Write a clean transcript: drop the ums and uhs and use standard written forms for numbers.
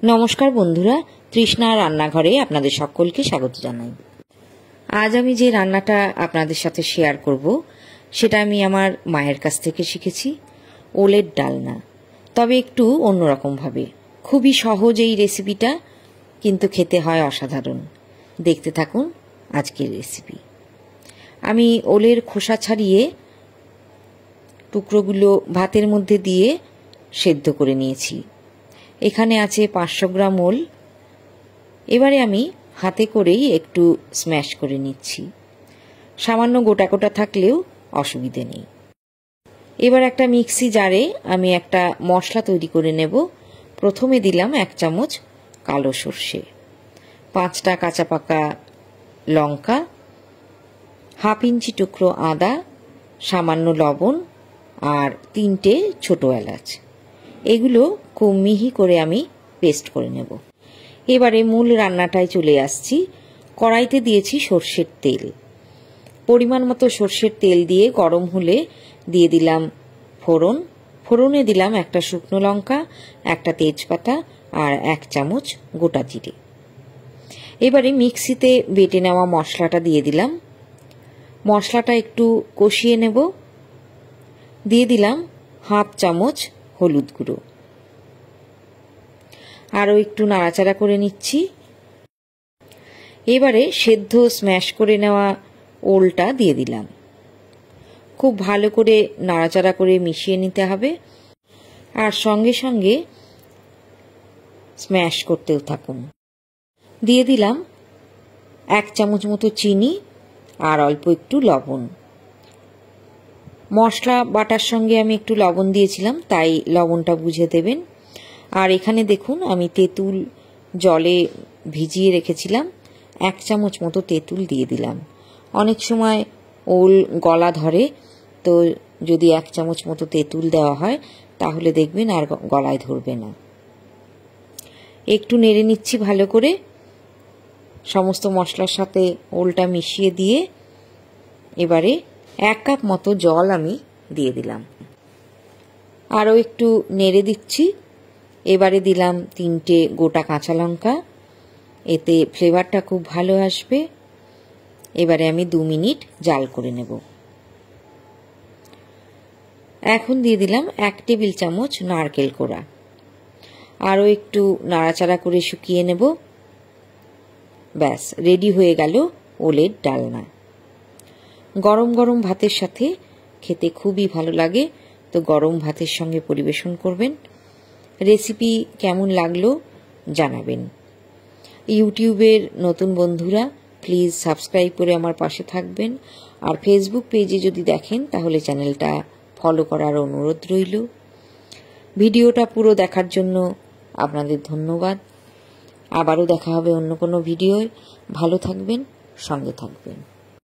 नमस्कार बंधुरा तृष्णा रान्नाघरे आपनादेर सकलके स्वागत जानाई। आज आमी जे रान्नाटा आपनादेर साथे शेयर करब सेटा आमी आमार मायेर काछ थेके शिखेछि। ओलेर डालना, तबे एकटू अन्यरकम भावे। खूबई सहज एई रेसिपिटा, किन्तु खेते हय असाधारण। देखते थाकुन आजकेर रेसिपि। आमी ओलेर खोसा छाड़िए टुकरोगुलो भातेर मध्य दिए सेদ্ধ करे निয়েছি। এখানে আছে 500 গ্রাম ওল। এবারে আমি হাতে করেই একটু স্ম্যাশ করে নিচ্ছি। সামান্য গোটা গোটা থাকলেও অসুবিধা নেই। এবার একটা মিক্সি জারে আমি একটা মশলা তৈরি করে নেব। প্রথমে দিলাম 1 চামচ কালো সরষে, 5টা কাঁচা পাকা লঙ্কা, হাফ ইঞ্চি টুকরো আদা, সামান্য লবণ আর 3টে ছোট এলাচ। এগুলো খুব মিহি করে আমি পেস্ট করে নেব। এবারে মূল রান্নাটায় চলে আসছি। কড়াইতে দিয়েছি সরষের তেল। পরিমাণ মতো সরষের তেল দিয়ে গরম হলে দিয়ে দিলাম ফোড়ন। ফোড়নে দিলাম একটা শুকনো লঙ্কা, একটা তেজপাতা আর 1 চামচ গোটা জিরে। এবারে মিক্সিতে বেটে নেওয়া মশলাটা দিয়ে দিলাম। মশলাটা একটু কষিয়ে নেব। দিয়ে দিলাম হাফ চামচ হলুদ গুঁড়ো। আরও একটু নাড়াচাড়া করে নিচ্ছি। এবারে সেদ্ধ স্ম্যাশ করে নেওয়া ওলটা দিয়ে দিলাম। খুব ভালো করে নাড়াচাড়া করে মিশিয়ে নিতে হবে আর সঙ্গে সঙ্গে স্ম্যাশ করতেও থাকুন। দিয়ে দিলাম 1 চামচ মতো চিনি আর অল্প একটু লবণ। মশলা বাটার সঙ্গে আমি একটু লবণ দিয়েছিলাম, তাই লবণটা বুঝে দেবেন। আর এখানে দেখুন আমি তেঁতুল জলে ভিজিয়ে রেখেছিলাম, 1 চামচ মতো তেঁতুল দিয়ে দিলাম। অনেক সময় ওল গলা ধরে, তো যদি 1 চামচ মতো তেঁতুল দেওয়া হয় তাহলে দেখবেন আর গলায় ধরবে না। একটু নেড়ে নিচ্ছি ভালো করে। সমস্ত মশলার সাথে ওলটা মিশিয়ে দিয়ে এবারে 1 কাপ মতো জল আমি দিয়ে দিলাম। আরও একটু নেড়ে দিচ্ছি। এবারে দিলাম 3টে গোটা কাঁচা লঙ্কা, এতে ফ্লেভারটা খুব ভালো আসবে। এবারে আমি 2 মিনিট জাল করে নেব। এখন দিয়ে দিলাম 1 টেবিল চামচ নারকেল কোড়া। আরও একটু নাড়াচাড়া করে শুকিয়ে নেব। ব্যাস রেডি হয়ে গেল ওলের ডালনা। গরম গরম ভাতের সাথে খেতে খুবই ভালো লাগে, তো গরম ভাতের সঙ্গে পরিবেশন করবেন। রেসিপি কেমন লাগলো জানাবেন। ইউটিউবের নতুন বন্ধুরা প্লিজ সাবস্ক্রাইব করে আমার পাশে থাকবেন। আর ফেসবুক পেজে যদি দেখেন তাহলে চ্যানেলটা ফলো করার অনুরোধ রইল। ভিডিওটা পুরো দেখার জন্য আপনাদের ধন্যবাদ। আবারও দেখা হবে অন্য কোনো ভিডিওয়। ভালো থাকবেন, সঙ্গে থাকবেন।